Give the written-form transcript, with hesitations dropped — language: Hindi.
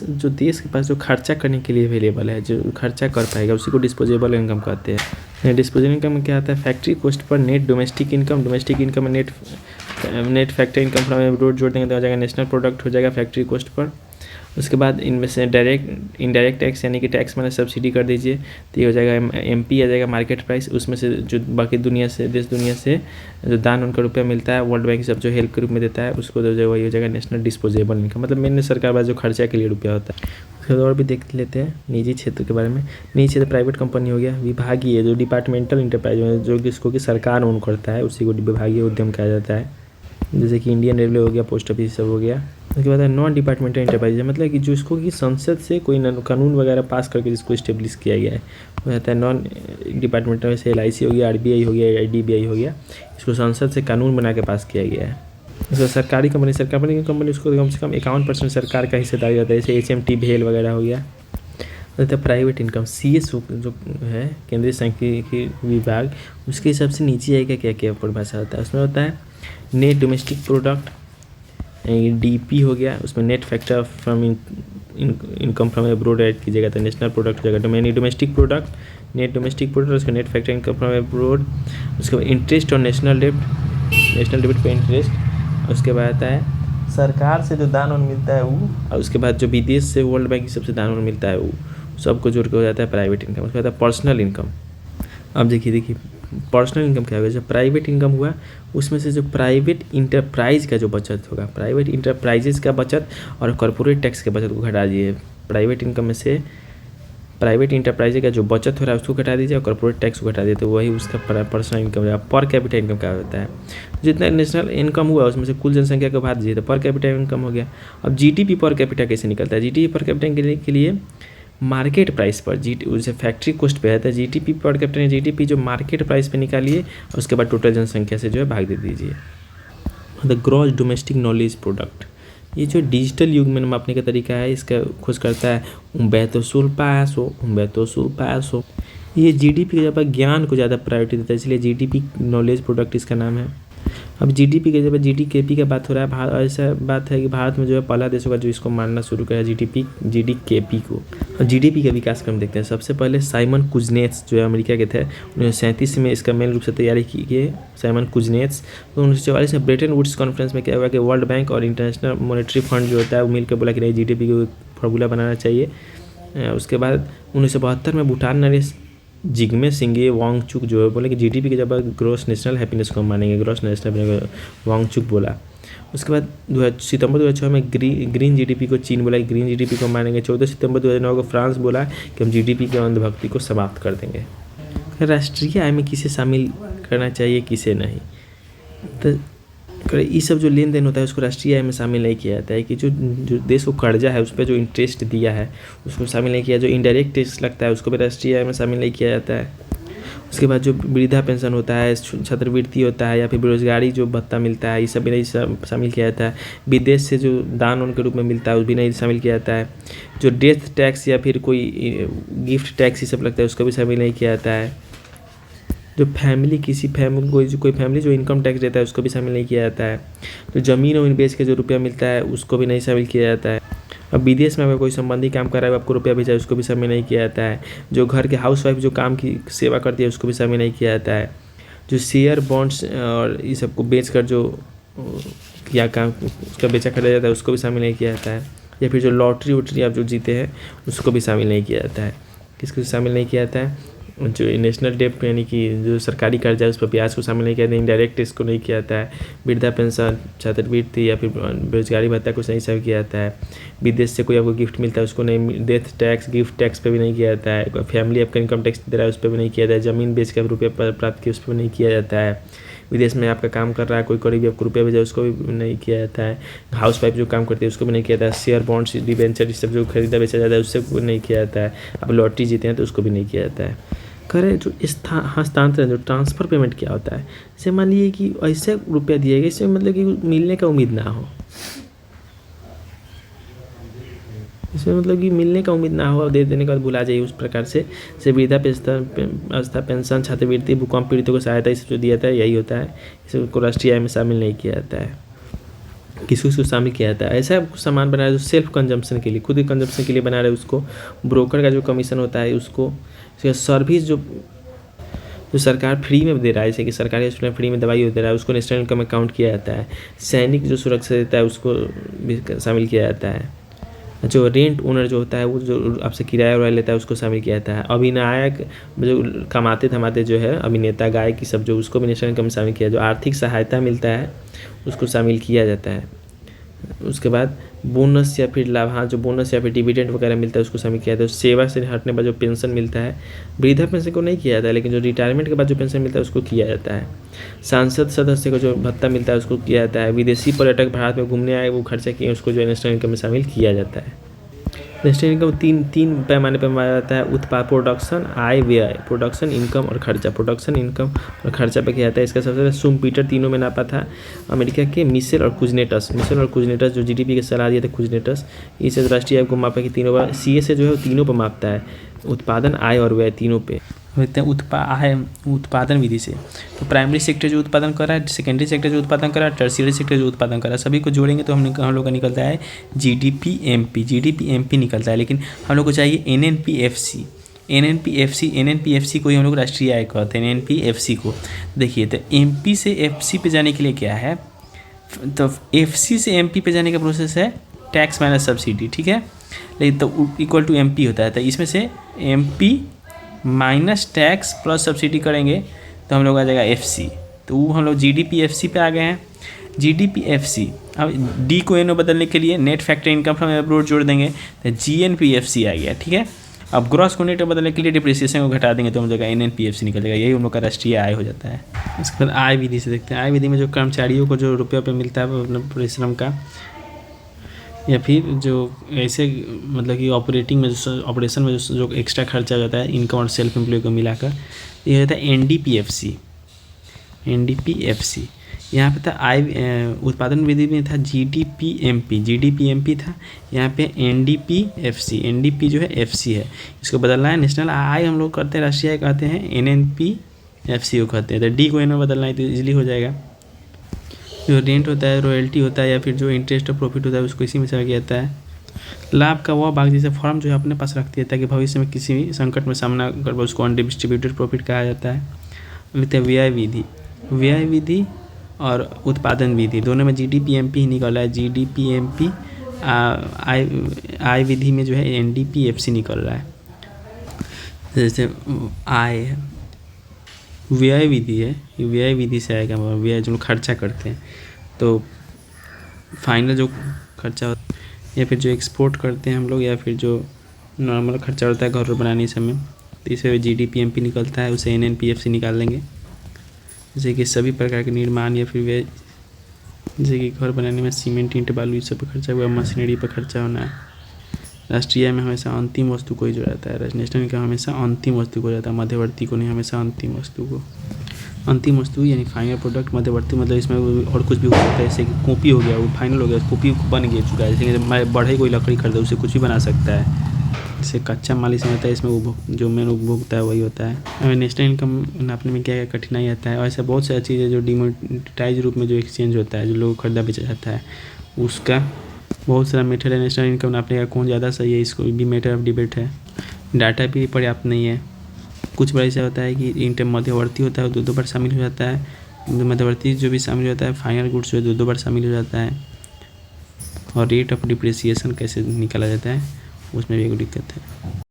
जो देश के पास जो खर्चा करने के लिए अवेलेबल है, जो खर्चा कर पाएगा, उसी को डिस्पोजेबल इनकम कहते हैं। डिस्पोजेबल इनकम में क्या आता है? फैक्ट्री कॉस्ट पर नेट डोमेस्टिक इनकम में net factory income from abroad जोड़ देंगे तो आ जाएगा नेशनल प्रोडक्ट हो जाएगा फैक्ट्री कॉस्ट पर। उसके बाद इनमें से इनडायरेक्ट टैक्स यानी कि टैक्स मैंने सब्सिडी कर दीजिए तो ये हो जाएगा एमपी आ जाएगा मार्केट प्राइस। उसमें से जो बाकी दुनिया से जो दान उनका रुपया मिलता है, वर्ल्ड बैंक सब जो हेल्प के रूप में देता है, उसको जो है वही हो जाएगा नेशनल डिस्पोजेबल इनकम, मतलब मेन सरकार वाला जो खर्चा के लिए रुपया होता है। उसके बाद और भी देख लेते हैं निजी क्षेत्र के बारे में। निजी क्षेत्र प्राइवेट कंपनी हो गया। विभागीय जो डिपार्टमेंटल इंटरप्राइज जो जिसको कि सरकार ओन करता है, उसी को विभागीय उद्यम कहा जाता है, जैसे कि इंडियन रेलवे हो गया, पोस्ट ऑफिस सब हो गया। उसके बाद नॉन डिपार्टमेंटल इंटरप्राइज मतलब कि जो इसको कि संसद से कोई कानून वगैरह पास करके जिसको इस्टेब्लिश किया गया है, वो रहता है नॉन डिपार्टमेंटल। जैसे LIC हो गया, RBI हो गया, IDBI हो गया, इसको संसद से कानून बना के पास किया गया है। उसको सरकारी कंपनी उसको कम से कम 51% सरकार का हिस्सेदारी रहता है, जैसे HMT भेल वगैरह हो गया। प्राइवेट इनकम CS जो है केंद्रीय सांख्यिकी विभाग, उसके हिसाब से नीचे आएगा क्या क्या परिभाषा होता है। उसमें होता है नेट डोमेस्टिक प्रोडक्ट, DP हो गया, उसमें net factor from income from abroad add कीजिएगा तो नेशनल प्रोडक्ट हो जाएगा। नेट डोमेस्टिक प्रोडक्ट उसका net factor income from abroad. उसके बाद इंटरेस्ट और नेशनल डेब्ट पे इंटरेस्ट। उसके बाद आता है सरकार से जो दान मिलता है वो, और उसके बाद जो विदेश से वर्ल्ड बैंक की सबसे दान मिलता है वो, सबको जोड़ के हो जाता है प्राइवेट इनकम। उसके बाद पर्सनल इनकम। अब देखिए पर्सनल इनकम क्या होगा? जो प्राइवेट इनकम हुआ उसमें से जो प्राइवेट इंटरप्राइज का जो बचत होगा, प्राइवेट इंटरप्राइजेस का बचत और कॉर्पोरेट टैक्स के बचत को घटा दीजिए। प्राइवेट इनकम में से प्राइवेट इंटरप्राइज का जो बचत हो रहा है उसको घटा दीजिए और कॉर्पोरेट टैक्स को घटा दीजिए, तो वही उसका पर्सनल इनकम रहेगा। पर कैपिटा इनकम क्या होता है? जितना नेशनल इनकम हुआ उसमें से कुल जनसंख्या को भाग दीजिए तो पर कैपिटा इनकम हो गया। अब GDP पर कैपिटा कैसे निकलता है? GDP पर कैपिटा के लिए मार्केट प्राइस पर जैसे फैक्ट्री कॉस्ट पे है तो GDP पर कैपिटा GDP जो मार्केट प्राइस पे निकालिए और उसके बाद टोटल जनसंख्या से जो है भाग दे दीजिए। The gross domestic knowledge product, ये जो डिजिटल युग में मापने का तरीका है, इसका खोज करता है उम्बेर्तो सुल्पासो। ये GDP के जब ज्ञान को ज़्यादा प्रायोरिटी देता है, इसलिए GDP नॉलेज प्रोडक्ट इसका नाम है। अब GDP के जब GDKP का बात हो रहा है, ऐसा बात है कि भारत में जो है पहला देश होगा जो इसको मानना शुरू करा GDKP को। और GDP का विकास क्रम देखते हैं। सबसे पहले साइमन कुजनेट्स जो है अमेरिका के थे, 1937 में इसका मेन रूप से तैयारी की गई। साइमन कुजनेट्स तो 1944 में ब्रेटन वुड्स कॉन्फ्रेंस में क्या हुआ कि वर्ल्ड बैंक और इंटरनेशनल मॉनेटरी फंड जो होता है वो मिलकर बोला कि नहीं GDP को फार्मूला बनाना चाहिए। उसके बाद 1972 में भूटान नरेश जिग्मे सिंघे वांगचुक जो है बोले कि GDP के जब ग्रॉस नेशनल हैप्पीनेस को मानेंगे, ग्रॉस नेशनल वांगचुक बोला। उसके बाद सितंबर 2006 में ग्रीन GDP को चीन बोला कि ग्रीन GDP को मानेंगे। 14 सितंबर 2009 को फ्रांस बोला कि हम GDP के अंधभक्ति को समाप्त कर देंगे। राष्ट्रीय आय में किसे शामिल करना चाहिए किसे नहीं, तो ये सब जो लेन देन होता है उसको राष्ट्रीय आय में शामिल नहीं किया जाता है। कि जो देश को कर्जा है उस पर जो इंटरेस्ट दिया है उसको शामिल नहीं किया। जो इनडायरेक्ट टैक्स लगता है उसको भी राष्ट्रीय आय में शामिल नहीं किया जाता है। उसके बाद जो वृद्धा पेंशन होता है, छात्रवृत्ति होता है या फिर बेरोजगारी जो भत्ता मिलता है, ये सब भी नहीं शामिल किया जाता है। विदेश से जो दान उनके रूप में मिलता है उस भी नहीं शामिल किया जाता है। जो डेथ टैक्स या फिर कोई गिफ्ट टैक्स ये सब लगता है उसको भी शामिल नहीं किया जाता है। जो कोई फैमिली जो इनकम टैक्स देता है उसको भी शामिल नहीं किया जाता है। तो ज़मीन और बेच के जो रुपया मिलता है उसको भी नहीं शामिल किया जाता है। अब विदेश में अगर कोई संबंधी काम कर रहा है आपको रुपया भेजा है उसको भी शामिल नहीं किया जाता है। जो घर के हाउसवाइफ जो काम की सेवा करती है उसको भी शामिल नहीं किया जाता है। जो शेयर बॉन्ड्स और ये सबको बेच कर जो किया काम उसका बेचा खरीदा जाता है उसको भी शामिल नहीं किया जाता है। या फिर जो लॉटरी आप जो जीते हैं उसको भी शामिल नहीं किया जाता है। किसको शामिल नहीं किया जाता है? जो नेशनल डेब्ट यानी कि जो सरकारी कर्जा है उस पर ब्याज को शामिल नहीं किया जाता है। इनडायरेक्ट इसको नहीं किया जाता है। वृद्धा पेंशन, छात्रवृत्ति या फिर बेरोजगारी भत्ता को नहीं शामिल किया जाता है। विदेश से कोई आपको गिफ्ट मिलता है उसको नहीं, डेथ टैक्स गिफ्ट टैक्स पे भी नहीं किया जाता है। फैमिली आपका इनकम टैक्स दे रहा है उस पर भी नहीं किया जाता है। ज़मीन बेच कर रुपये प्राप्त किया उस पर भी नहीं किया जाता है। विदेश में आपका काम कर रहा है कोई करीबी आपको रुपया भेजा उसको भी नहीं किया जाता है। हाउस वाइफ जो काम करती है उसको भी नहीं किया जाता है। शेयर बॉन्ड्स डिबेंचर सब जो खरीदा बेचा जाता है उससे नहीं किया जाता है। आप लॉटरी जीते हैं तो उसको भी नहीं किया जाता है। करें जो हस्तांतरण जो ट्रांसफ़र पेमेंट क्या होता है? जैसे मान लीजिए कि ऐसे रुपया दिया गया इसमें मतलब कि मिलने का उम्मीद ना हो, इसमें मतलब कि मिलने का उम्मीद ना हो, दे देने के बाद भुला जाइए उस प्रकार से। जैसे वृद्धा अवस्था पेंशन, छात्रवृत्ति, भूकंप पीड़ितों को सहायता ये सब जो दिया जाता है यही होता है। इसको राष्ट्रीय आय में शामिल नहीं किया जाता है। किसी को शामिल किया जाता है। ऐसा सामान बना रहा है जो सेल्फ कंजम्पशन के लिए, खुद के कंजम्पशन के लिए बना रहा है उसको, ब्रोकर का जो कमीशन होता है उसको, सर्विस जो सरकार फ्री में दे रहा है, जैसे कि सरकारी हॉस्पिटल में फ्री में दवाई दे रहा है उसको नेशनल इनकम में काउंट किया जाता है। सैनिक जो सुरक्षा देता है उसको भी शामिल किया जाता है। जो रेंट ओनर जो होता है वो जो आपसे किराया वराया लेता है उसको शामिल किया जाता है। अभिनायक जो कमाते धमाते जो है अभिनेता गायक की सब जो, उसको भी नेशनल इनकम में शामिल किया। जो आर्थिक सहायता मिलता है उसको शामिल किया जाता है। उसके बाद बोनस या फिर लाभांश, जो बोनस या फिर डिविडेंड वगैरह मिलता है उसको शामिल किया जाता है। सेवा से हटने पर जो पेंशन मिलता है, वृद्धा पेंशन को नहीं किया जाता है, लेकिन जो रिटायरमेंट के बाद जो पेंशन मिलता है उसको किया जाता है। सांसद सदस्य को जो भत्ता मिलता है उसको किया जाता है। विदेशी पर्यटक भारत में घूमने आए वो खर्चा किए उसको जो नेशनल इनकम में शामिल किया जाता है। नेशनल इनकम तीन पैमाने पर माना जाता है। उत्पाद, प्रोडक्शन, आय व्यय, प्रोडक्शन इनकम और खर्चा। प्रोडक्शन इनकम और खर्चा पे किया जाता है। इसका सबसे पहले शुम्पीटर तीनों में नापा था अमेरिका के मिशेल और कुजनेटस जो जीडीपी की सलाह दिए थे कुजनेटस। इस राष्ट्रीय आयोग को मापा कि तीनों बार सीए जो है वो तीनों पर मापता है, उत्पादन, आय और व्यय तीनों पे होते हैं उत्पादन विधि से। तो प्राइमरी सेक्टर जो उत्पादन कर रहा है, सेकेंडरी सेक्टर जो उत्पादन कर रहा है, टर्शियरी सेक्टर जो उत्पादन कर रहा है, सभी को जोड़ेंगे तो हम लोग का निकलता है जीडीपी निकलता है। लेकिन हम लोग को चाहिए एनएनपीएफसी को ही हम लोग राष्ट्रीय आय कहते हैं। एनएनपीएफसी को देखिए, तो एमपी से एफसी पे जाने के लिए क्या है, तो एफसी से एमपी पे जाने का प्रोसेस है टैक्स माइनस सब्सिडी, ठीक है। लेकिन तो इक्वल टू एमपी होता है, तो इसमें से MP minus tax plus subsidy करेंगे तो हम लोग आ जाएगा एफसी। तो वो हम लोग जीडीपीएफसी पे आ गए हैं। जीडीपीएफसी, अब डी को एन में बदलने के लिए net factor income from abroad जोड़ देंगे तो जीएनपीएफसी आ गया, ठीक है। अब ग्रॉस को नेट में बदलने के लिए डिप्रिसिएशन को घटा देंगे तो हम लोग का एनएनपीएफसी निकल जाएगा। यही हम लोग का राष्ट्रीय आय हो जाता है। उसके बाद आय विधि से देखते हैं। आय विधि में जो कर्मचारियों को जो रुपये पे मिलता है अपने परिश्रम का, या फिर जो ऐसे मतलब कि ऑपरेशन में जो एक्स्ट्रा खर्चा हो जाता है इनकम और सेल्फ एम्प्लॉय को मिलाकर, ये होता है एनडीपीएफसी। यहाँ पे था आय उत्पादन विधि में था जीडीपीएमपी था, यहाँ पे एनडीपी जो है एफसी है, इसको बदलना है। नेशनल आय हम लोग करते हैं, राष्ट्रीय आय कहते हैं, एनएनपीएफसी को कहते हैं। तो डी को एन में बदलना है तो ईजिली हो जाएगा। जो रेंट होता है, रॉयल्टी होता है, या फिर जो इंटरेस्ट और प्रॉफिट होता है उसको इसी में चला जाता है। लाभ का वह भाग जिसे फर्म जो है अपने पास रखती है ताकि भविष्य में किसी भी संकट में सामना कर पाए, उसको अनडिस्ट्रीब्यूटेड प्रॉफिट कहा जाता है। व्यय विधि और उत्पादन विधि दोनों में जीडीपीएमपी ही निकला है। जीडीपीएमपी आय विधि में जो है एनडीपीएफसी निकल रहा है। जैसे आय है, व्यय विधि है, व्यय विधि से आएगा, व्यय जो खर्चा करते हैं तो फाइनल जो खर्चा होता है, या फिर जो एक्सपोर्ट करते हैं हम लोग, या फिर जो नॉर्मल खर्चा होता है घर बनाने समय, तो इसे जीडीपीएमपी निकलता है, उसे एनएनपीएफसी निकाल लेंगे। जैसे कि सभी प्रकार के निर्माण या फिर व्यय, जैसे कि घर बनाने में सीमेंट, ईंट, बालू, ये सब पर खर्चा हुआ, मशीनरी पर खर्चा होना है। राष्ट्रीय में हमेशा अंतिम वस्तु को ही जो रहता है, नेशनल इनकम हमेशा अंतिम वस्तु को रहता है, मध्यवर्ती को नहीं, हमेशा अंतिम वस्तु यानी फाइनल प्रोडक्ट। मध्यवर्ती मतलब इसमें और कुछ भी हो सकता है, जैसे कि कॉपी हो गया, वो फाइनल हो गया, कॉपी बन गया चुका है। जैसे मैं बढ़े कोई लकड़ी खरीदा उसे कुछ भी बना सकता है। जैसे कच्चा माल इसमें होता है, इसमें जो मेन उपभोक्ता है वही होता है। हमें नेशनल इनकम नापने में क्या क्या कठिनाई आता है, और ऐसा बहुत सारी चीज़ें जो डिमोनेटाइज रूप में जो एक्सचेंज होता है, जो लोग खरीदा बेचा जाता है, उसका बहुत सारा मेथड है। नेशनल इनकम नापने का कौन ज़्यादा सही है, इसको भी मैटर ऑफ डिबेट है। डाटा भी पर्याप्त नहीं है। कुछ बार ऐसा होता है कि इनकम मध्यवर्ती होता है, दो बार शामिल हो जाता है। मध्यवर्ती जो भी शामिल होता है, फाइनल गुड्स जो है दो बार शामिल हो जाता है। और रेट ऑफ डिप्रिसिएशन कैसे निकाला जाता है, उसमें भी एक दिक्कत है।